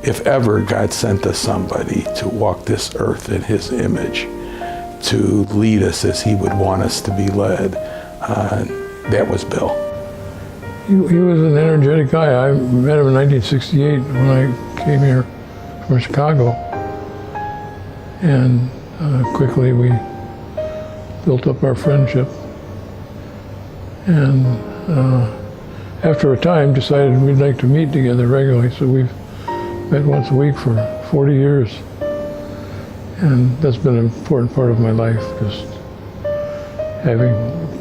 if ever God sent us somebody to walk this earth in his image, to lead us as he would want us to be led, that was Bill. He was an energetic guy. I met him in 1968 when I came here from Chicago. And quickly we built up our friendship. And after a time decided we'd like to meet together regularly, so we've met once a week for 40 years. And that's been an important part of my life, just having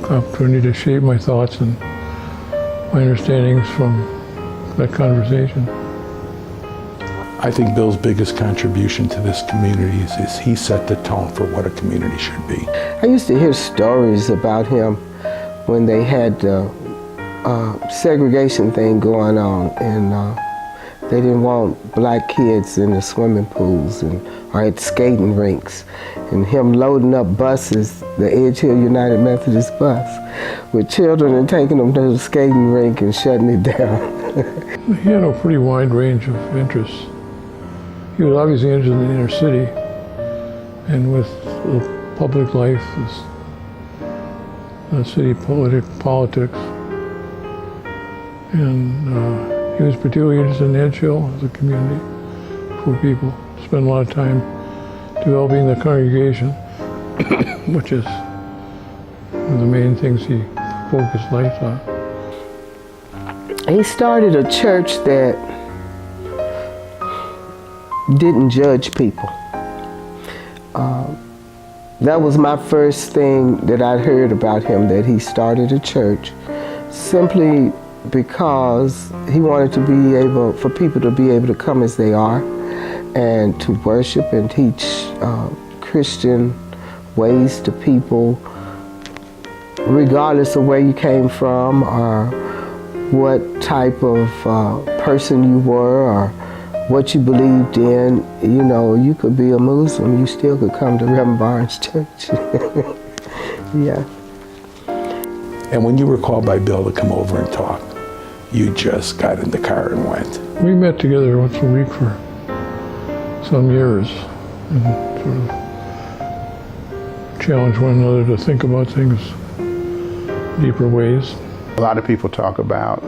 the opportunity to shape my thoughts and my understandings from that conversation. I think Bill's biggest contribution to this community is he set the tone for what a community should be. I used to hear stories about him when they had the segregation thing going on, and they didn't want black kids in the swimming pools or at skating rinks, and him loading up buses, the Edge Hill United Methodist bus, with children and taking them to the skating rink and shutting it down. He had a pretty wide range of interests. He was obviously interested in the inner city, and with the public life, the city politics, and he was particularly interested in Edge Hill as a community for people. Spent a lot of time developing the congregation, which is one of the main things he focused life on. He started a church that didn't judge people. That was my first thing that I'd heard about him, that he started a church simply because he wanted to be able, for people to be able to come as they are and to worship and teach Christian ways to people, regardless of where you came from or what type of person you were or what you believed in. You know, you could be a Muslim, you still could come to Reverend Barnes' church. Yeah. And when you were called by Bill to come over and talk, you just got in the car and went. We met together once a week for some years and sort of challenged one another to think about things deeper ways. A lot of people talk about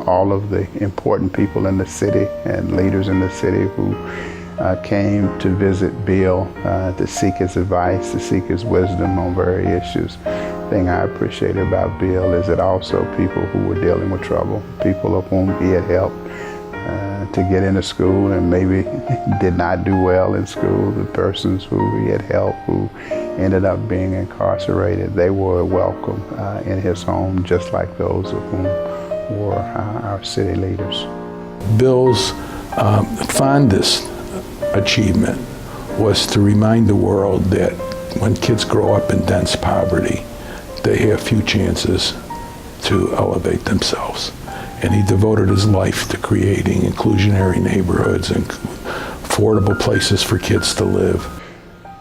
all of the important people in the city and leaders in the city who came to visit Bill to seek his advice, to seek his wisdom on various issues. The thing I appreciated about Bill is that also people who were dealing with trouble, people of whom he had helped to get into school and maybe did not do well in school, the persons who he had helped who ended up being incarcerated, they were welcome in his home, just like those of whom were our city leaders. Bill's Fondest achievement was to remind the world that when kids grow up in dense poverty, they have few chances to elevate themselves. And he devoted his life to creating inclusionary neighborhoods and affordable places for kids to live.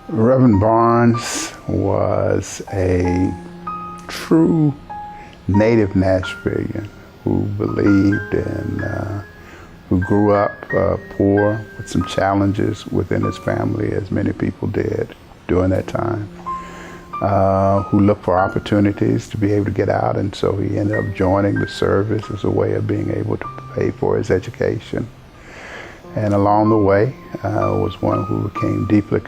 Reverend Barnes was a true native Nashvilleian who believed in, who grew up poor with some challenges within his family, as many people did during that time, who looked for opportunities to be able to get out, and so he ended up joining the service as a way of being able to pay for his education. And along the way, was one who became deeply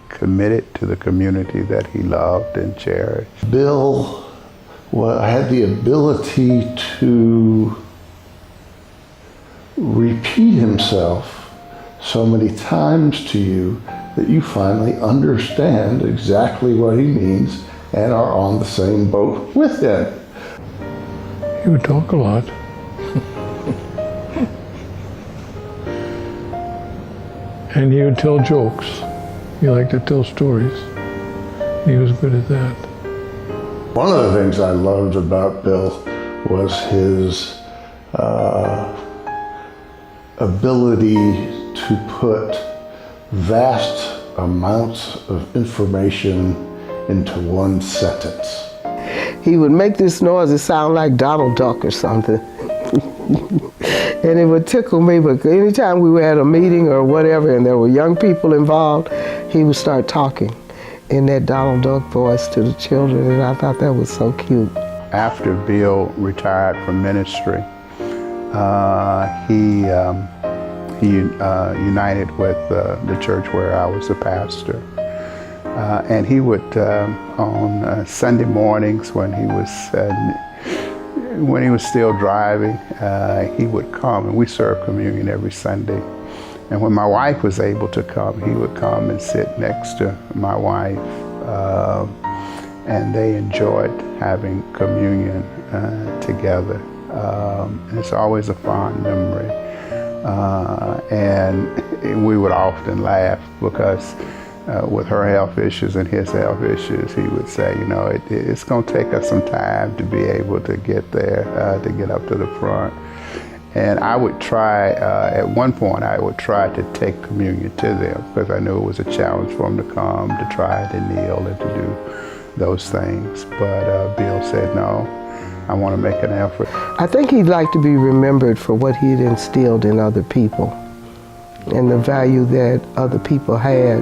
committed to the community that he loved and cherished. Bill had the ability to repeat himself so many times to you that you finally understand exactly what he means and are on the same boat with him. He would talk a lot. And he would tell jokes. He liked to tell stories. He was good at that. One of the things I loved about Bill was his ability to put vast amounts of information into one sentence. He would make this noise, it sounded like Donald Duck or something. And it would tickle me, but anytime we were at a meeting or whatever and there were young people involved, he would start talking in that Donald Duck voice to the children, and I thought that was so cute. After Bill retired from ministry, he united with the church where I was a pastor. And he would, on Sunday mornings when he was still driving, he would come, and we served communion every Sunday. And when my wife was able to come, he would come and sit next to my wife, and they enjoyed having communion together. And it's always a fond memory. And we would often laugh because with her health issues and his health issues, he would say, you know, it's going to take us some time to be able to get there, to get up to the front. And I would try, at one point, I would try to take communion to them because I knew it was a challenge for them to come, to try to kneel and to do those things. But Bill said, no, I want to make an effort. I think he'd like to be remembered for what he had instilled in other people and the value that other people had.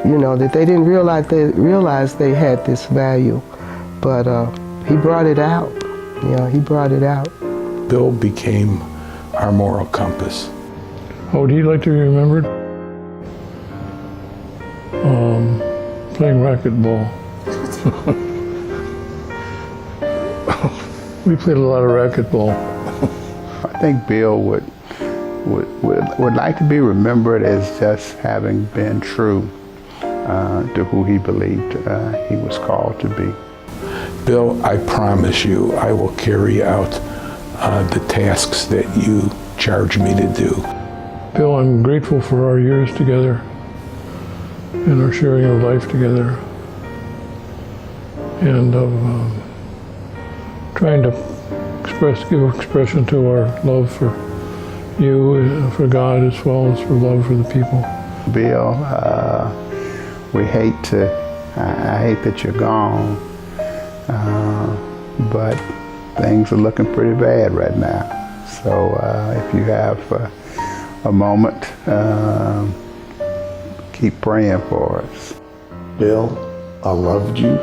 You know, that they didn't realize they had this value, but he brought it out. You know, he brought it out. Bill became our moral compass. How would he like to be remembered? Playing racquetball. We played a lot of racquetball. I think Bill would like to be remembered as just having been true to who he believed he was called to be. Bill, I promise you, I will carry out the tasks that you charge me to do. Bill, I'm grateful for our years together and our sharing of life together, and of trying to give expression to our love for you, for God, as well as for love for the people. Bill, I hate that you're gone, but things are looking pretty bad right now. So if you have a moment, keep praying for us. Bill, I loved you.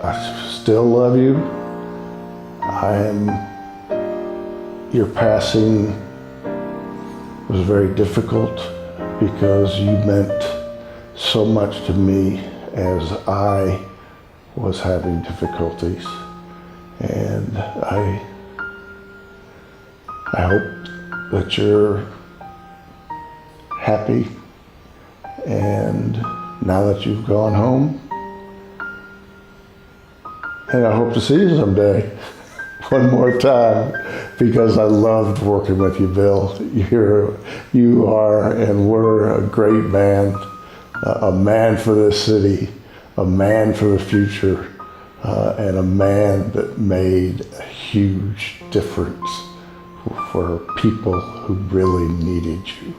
I still love you. Your passing was very difficult because you meant so much to me as I was having difficulties. And I hope that you're happy, and now that you've gone home, and I hope to see you someday one more time, because I loved working with you, Bill. You are and were a great man, a man for this city, a man for the future, and a man that made a huge difference for people who really needed you.